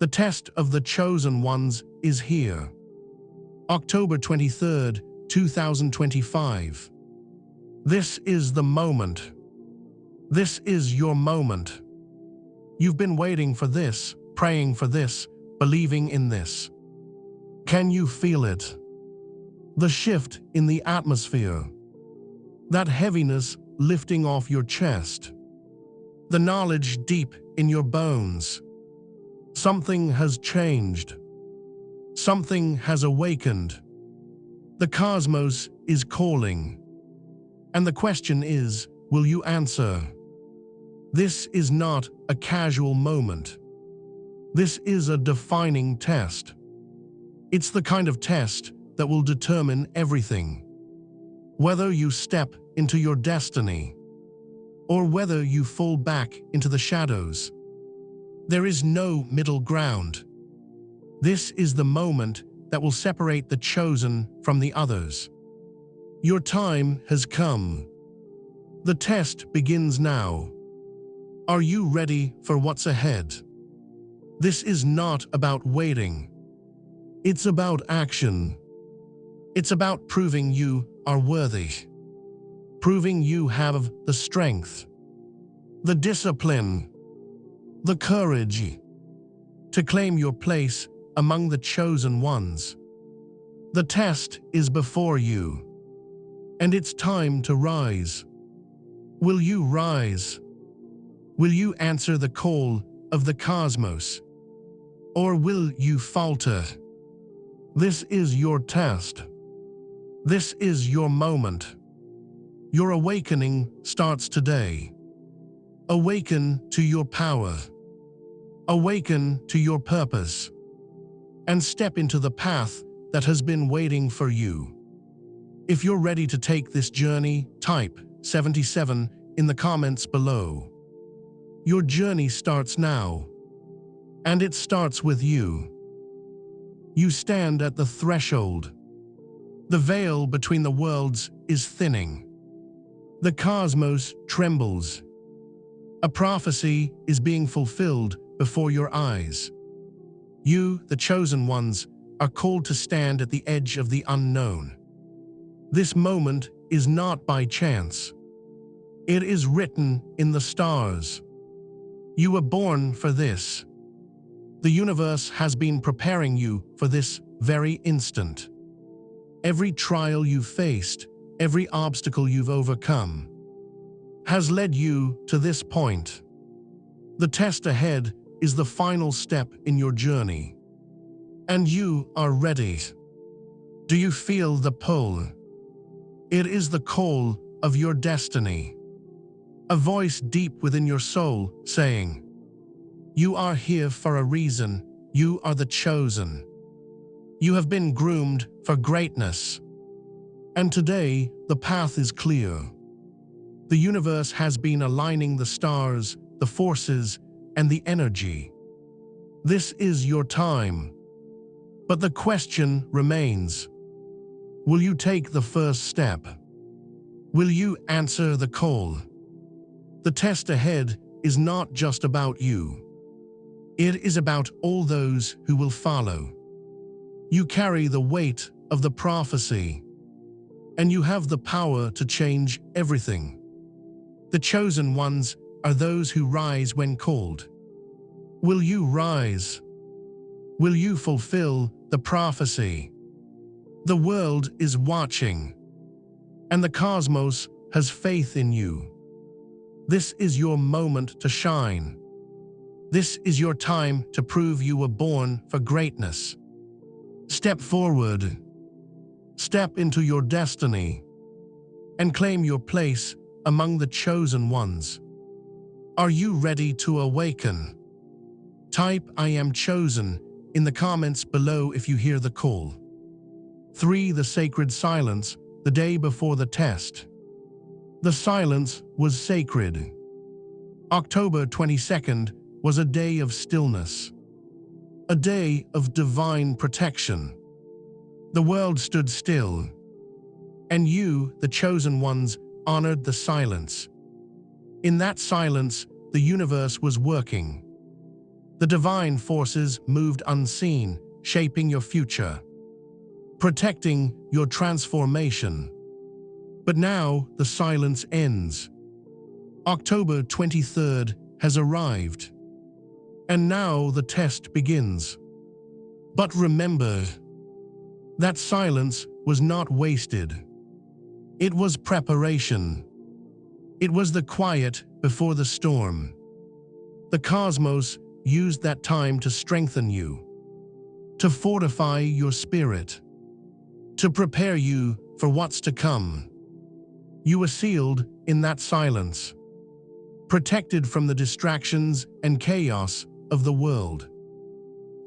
The test of the chosen ones is here. October 23rd, 2025. This is the moment. This is your moment. You've been waiting for this, praying for this, believing in this. Can you feel it? The shift in the atmosphere. That heaviness lifting off your chest. The knowledge deep in your bones. Something has changed. Something has awakened. The cosmos is calling. And the question is, will you answer? This is not a casual moment. This is a defining test. It's the kind of test that will determine everything. Whether you step into your destiny, or whether you fall back into the shadows. There is no middle ground. This is the moment that will separate the chosen from the others. Your time has come. The test begins now. Are you ready for what's ahead? This is not about waiting. It's about action. It's about proving you are worthy. Proving you have the strength, the discipline, the courage to claim your place among the chosen ones. The test is before you, and it's time to rise. Will you rise? Will you answer the call of the cosmos? Or will you falter? This is your test. This is your moment. Your awakening starts today. Awaken to your power. Awaken to your purpose. And step into the path that has been waiting for you. If you're ready to take this journey, type 77 in the comments below. Your journey starts now. And it starts with you. You stand at the threshold. The veil between the worlds is thinning. The cosmos trembles. A prophecy is being fulfilled before your eyes. You, the chosen ones, are called to stand at the edge of the unknown. This moment is not by chance. It is written in the stars. You were born for this. The universe has been preparing you for this very instant. Every trial you've faced, every obstacle you've overcome, has led you to this point. The test ahead is the final step in your journey. And you are ready. Do you feel the pull? It is the call of your destiny. A voice deep within your soul saying, "You are here for a reason. You are the chosen. You have been groomed for greatness." And today, the path is clear. The universe has been aligning the stars, the forces, and the energy. This is your time. But the question remains, will you take the first step? Will you answer the call? The test ahead is not just about you. It is about all those who will follow. You carry the weight of the prophecy, and you have the power to change everything. The chosen ones are those who rise when called. Will you rise? Will you fulfill the prophecy? The world is watching, and the cosmos has faith in you. This is your moment to shine. This is your time to prove you were born for greatness. Step forward. Step into your destiny and claim your place among the chosen ones. Are you ready to awaken? Type "I am chosen" in the comments below if you hear the call. 3. The sacred silence, the day before the test. The silence was sacred. October 22nd was a day of stillness, a day of divine protection. The world stood still, and you, the chosen ones, honored the silence. In that silence, the universe was working. The divine forces moved unseen, shaping your future, protecting your transformation. But now the silence ends. October 23rd has arrived, and now the test begins. But remember, that silence was not wasted. It was preparation. It was the quiet before the storm. The cosmos used that time to strengthen you, to fortify your spirit, to prepare you for what's to come. You were sealed in that silence, protected from the distractions and chaos of the world.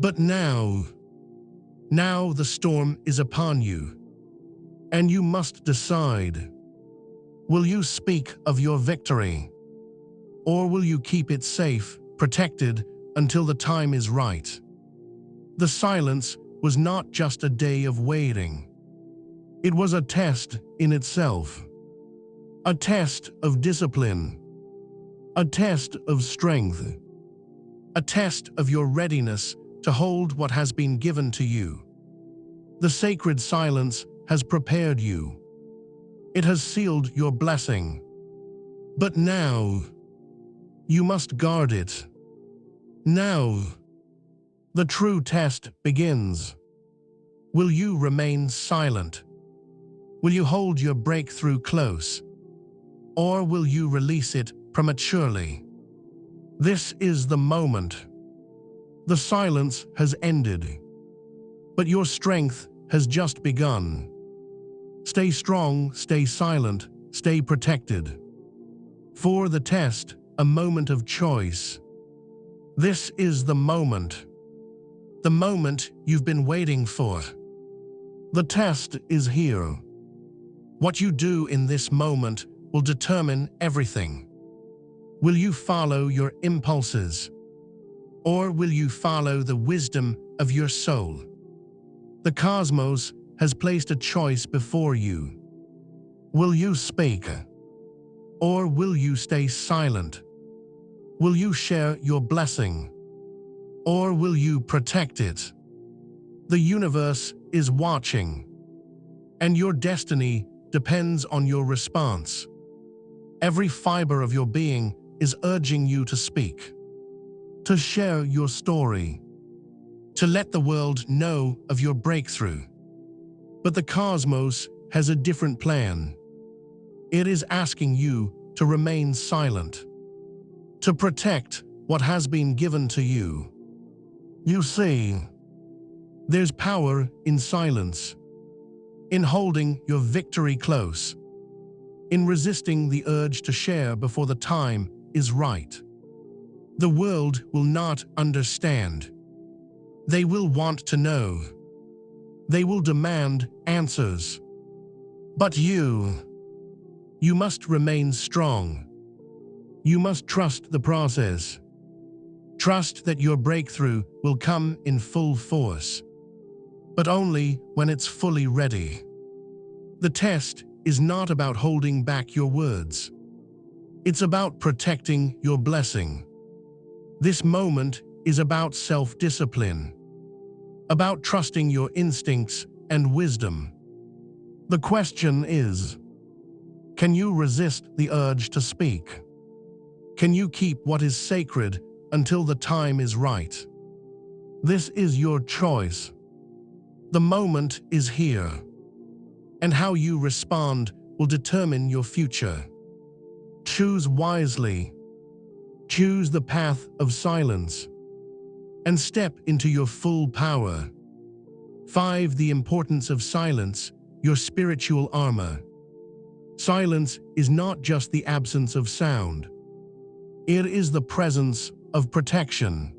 But now the storm is upon you, and you must decide. Will you speak of your victory, or will you keep it safe, protected, until the time is right? The silence was not just a day of waiting. It was a test in itself. A test of discipline. A test of strength. A test of your readiness to hold what has been given to you. The sacred silence has prepared you. It has sealed your blessing. But now, you must guard it. Now, the true test begins. Will you remain silent? Will you hold your breakthrough close? Or will you release it prematurely? This is the moment. The silence has ended, but your strength has just begun. Stay strong, stay silent, stay protected. For the test, a moment of choice. This is the moment you've been waiting for. The test is here. What you do in this moment will determine everything. Will you follow your impulses, or will you follow the wisdom of your soul? The cosmos has placed a choice before you. Will you speak, or will you stay silent? Will you share your blessing, or will you protect it? The universe is watching, and your destiny depends on your response. Every fiber of your being is urging you to speak, to share your story, to let the world know of your breakthrough. But the cosmos has a different plan. It is asking you to remain silent, to protect what has been given to you. You see, there's power in silence, in holding your victory close, in resisting the urge to share before the time is right. The world will not understand. They will want to know. They will demand answers. But you must remain strong. You must trust the process. Trust that your breakthrough will come in full force, but only when it's fully ready. The test is not about holding back your words. It's about protecting your blessing. This moment is about self-discipline, about trusting your instincts and wisdom. The question is, can you resist the urge to speak? Can you keep what is sacred until the time is right? This is your choice. The moment is here, and how you respond will determine your future. Choose wisely. Choose the path of silence, and step into your full power. 5. The importance of silence, your spiritual armor. Silence is not just the absence of sound. It is the presence of protection.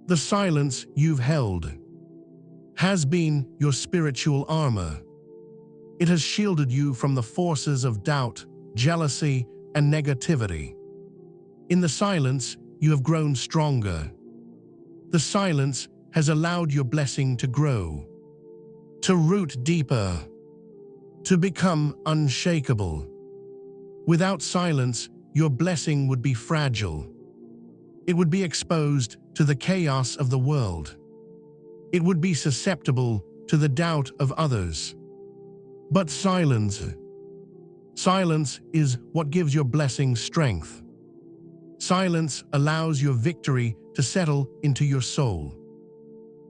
The silence you've held has been your spiritual armor. It has shielded you from the forces of doubt, jealousy, and negativity. In the silence, you have grown stronger. The silence has allowed your blessing to grow, to root deeper, to become unshakable. Without silence, your blessing would be fragile. It would be exposed to the chaos of the world. It would be susceptible to the doubt of others. But silence is what gives your blessing strength. Silence allows your victory to settle into your soul.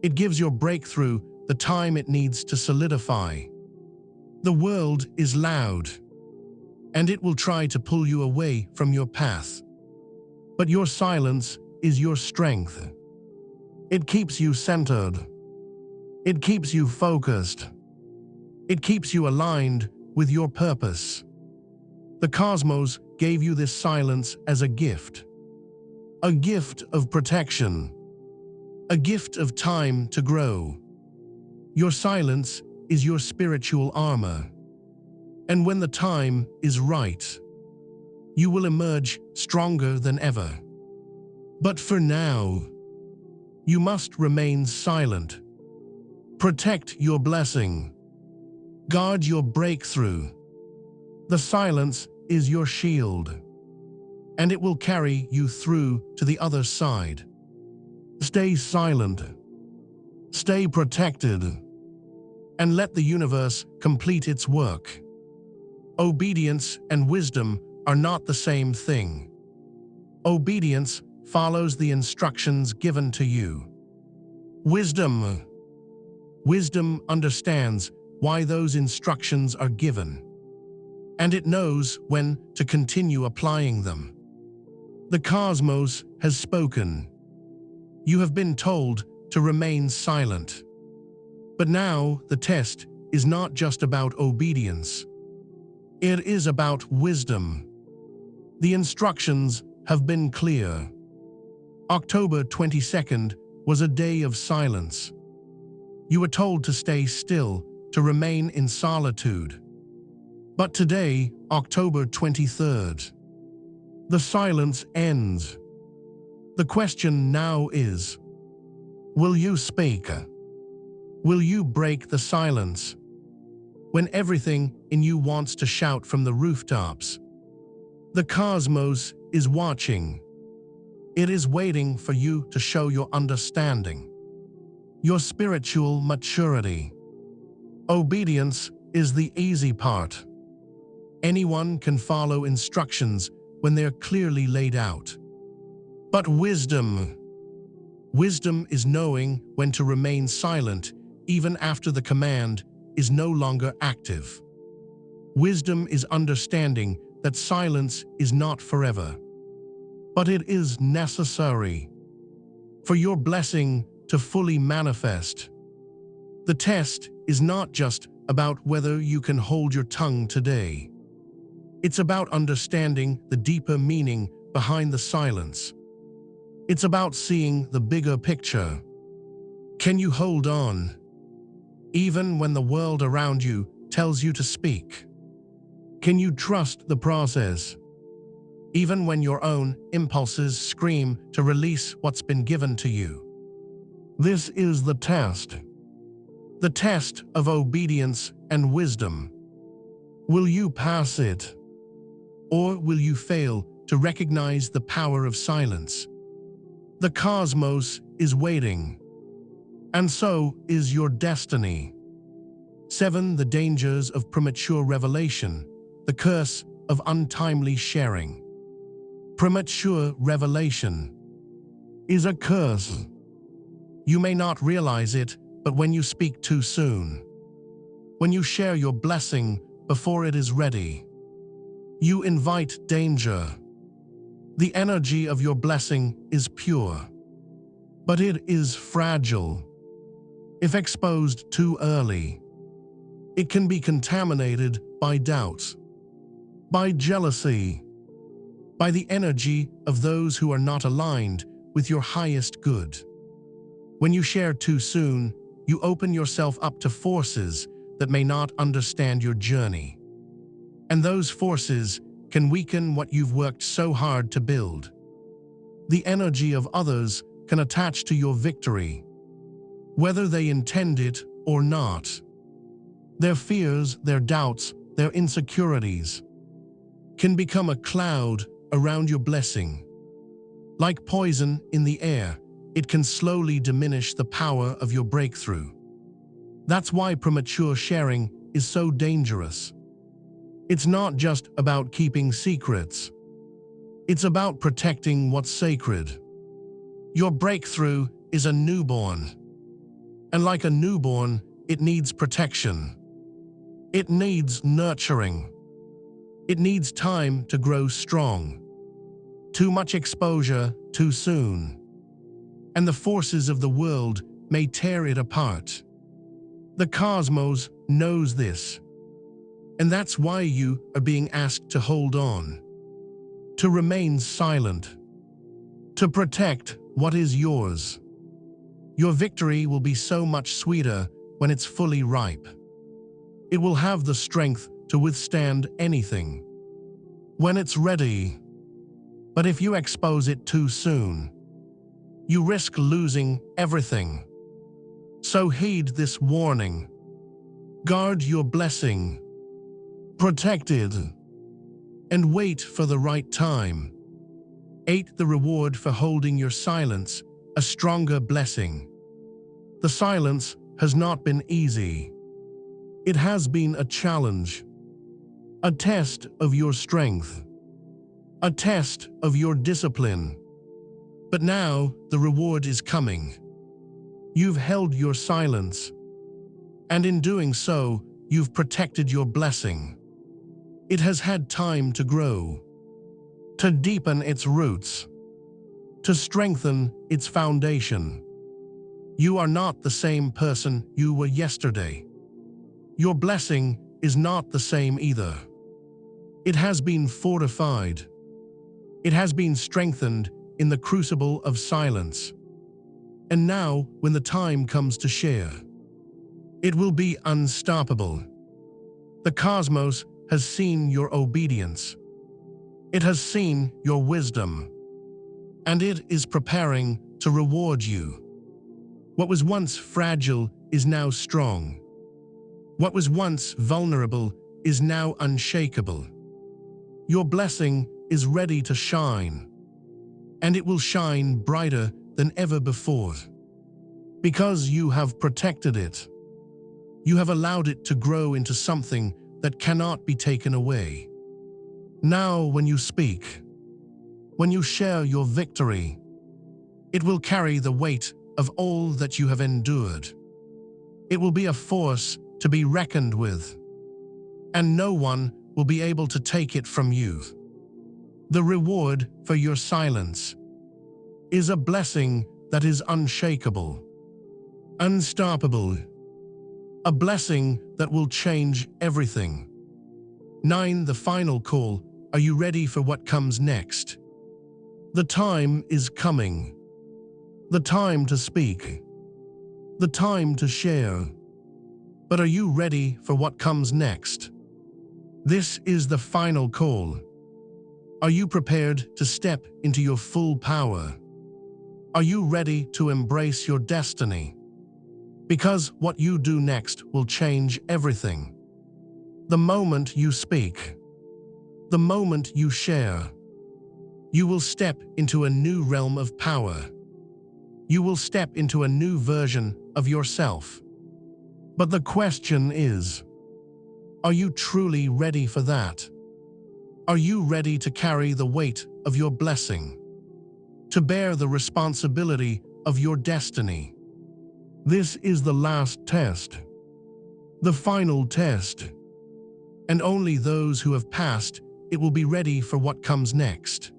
It gives your breakthrough the time it needs to solidify. The world is loud, and it will try to pull you away from your path. But your silence is your strength. It keeps you centered. It keeps you focused. It keeps you aligned with your purpose. The cosmos gave you this silence as a gift of protection, a gift of time to grow. Your silence is your spiritual armor. And when the time is right, you will emerge stronger than ever. But for now, you must remain silent. Protect your blessing. Guard your breakthrough. The silence is your shield, and it will carry you through to the other side. Stay silent. Stay protected. And let the universe complete its work. Obedience and wisdom are not the same thing. Obedience follows the instructions given to you. Wisdom understands why those instructions are given, and it knows when to continue applying them. The cosmos has spoken. You have been told to remain silent. But now the test is not just about obedience. It is about wisdom. The instructions have been clear. October 22nd was a day of silence. You were told to stay still, to remain in solitude. But today, October 23rd, the silence ends. The question now is, will you speak? Will you break the silence? When everything in you wants to shout from the rooftops, the cosmos is watching. It is waiting for you to show your understanding, your spiritual maturity. Obedience is the easy part. Anyone can follow instructions when they're clearly laid out. But wisdom is knowing when to remain silent even after the command is no longer active. Wisdom is understanding that silence is not forever, but it is necessary for your blessing to fully manifest. The test is not just about whether you can hold your tongue today. It's about understanding the deeper meaning behind the silence. It's about seeing the bigger picture. Can you hold on, even when the world around you tells you to speak? Can you trust the process, even when your own impulses scream to release what's been given to you? This is the test of obedience and wisdom. Will you pass it, or will you fail to recognize the power of silence? The cosmos is waiting, and so is your destiny. 7. The dangers of premature revelation, the curse of untimely sharing. Premature revelation is a curse. You may not realize it, but when you speak too soon, when you share your blessing before it is ready, you invite danger. The energy of your blessing is pure, but it is fragile. If exposed too early, it can be contaminated by doubt, by jealousy, by the energy of those who are not aligned with your highest good. When you share too soon, you open yourself up to forces that may not understand your journey. And those forces can weaken what you've worked so hard to build. The energy of others can attach to your victory, whether they intend it or not. Their fears, their doubts, their insecurities can become a cloud around your blessing. Like poison in the air, it can slowly diminish the power of your breakthrough. That's why premature sharing is so dangerous. It's not just about keeping secrets. It's about protecting what's sacred. Your breakthrough is a newborn. And like a newborn, it needs protection. It needs nurturing. It needs time to grow strong. Too much exposure too soon, and the forces of the world may tear it apart. The cosmos knows this, and that's why you are being asked to hold on, to remain silent, to protect what is yours. Your victory will be so much sweeter when it's fully ripe. It will have the strength to withstand anything when it's ready. But if you expose it too soon, you risk losing everything. So heed this warning. Guard your blessing, protect it, and wait for the right time. 8. The reward for holding your silence, a stronger blessing. The silence has not been easy. It has been a challenge, a test of your strength, a test of your discipline. But now the reward is coming. You've held your silence, and in doing so, you've protected your blessing. It has had time to grow, to deepen its roots, to strengthen its foundation. You are not the same person you were yesterday. Your blessing is not the same either. It has been fortified. It has been strengthened in the crucible of silence. And now, when the time comes to share, it will be unstoppable. The cosmos has seen your obedience. It has seen your wisdom. And it is preparing to reward you. What was once fragile is now strong. What was once vulnerable is now unshakable. Your blessing is ready to shine, and it will shine brighter than ever before. Because you have protected it. You have allowed it to grow into something that cannot be taken away. Now, when you speak, when you share your victory, it will carry the weight of all that you have endured. It will be a force to be reckoned with, and no one will be able to take it from you. The reward for your silence is a blessing that is unshakable, unstoppable, a blessing that will change everything. 9. The final call. Are you ready for what comes next? The time is coming. The time to speak. The time to share. But are you ready for what comes next? This is the final call. Are you prepared to step into your full power? Are you ready to embrace your destiny? Because what you do next will change everything. The moment you speak, the moment you share, you will step into a new realm of power. You will step into a new version of yourself. But the question is, are you truly ready for that? Are you ready to carry the weight of your blessing? To bear the responsibility of your destiny? This is the last test, the final test. And only those who have passed it will be ready for what comes next.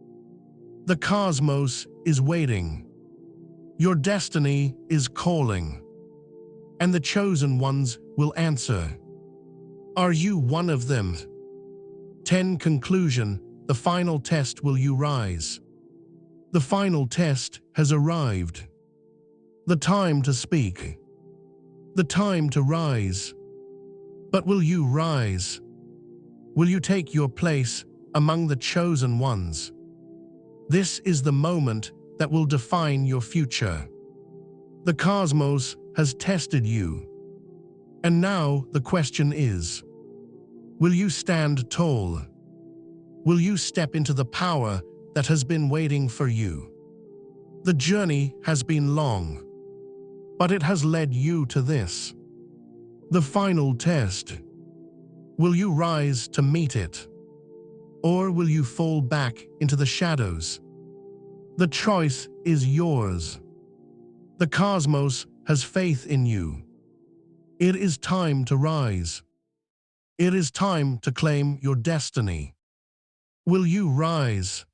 The cosmos is waiting. Your destiny is calling. And the chosen ones will answer. Are you one of them? 10. Conclusion. The final test. Will you rise? The final test has arrived. The time to speak. The time to rise. But will you rise? Will you take your place among the chosen ones? This is the moment that will define your future. The cosmos has tested you. And now the question is, will you stand tall? Will you step into the power that has been waiting for you? The journey has been long, but it has led you to this. The final test. Will you rise to meet it? Or will you fall back into the shadows? The choice is yours. The cosmos has faith in you. It is time to rise. It is time to claim your destiny. Will you rise?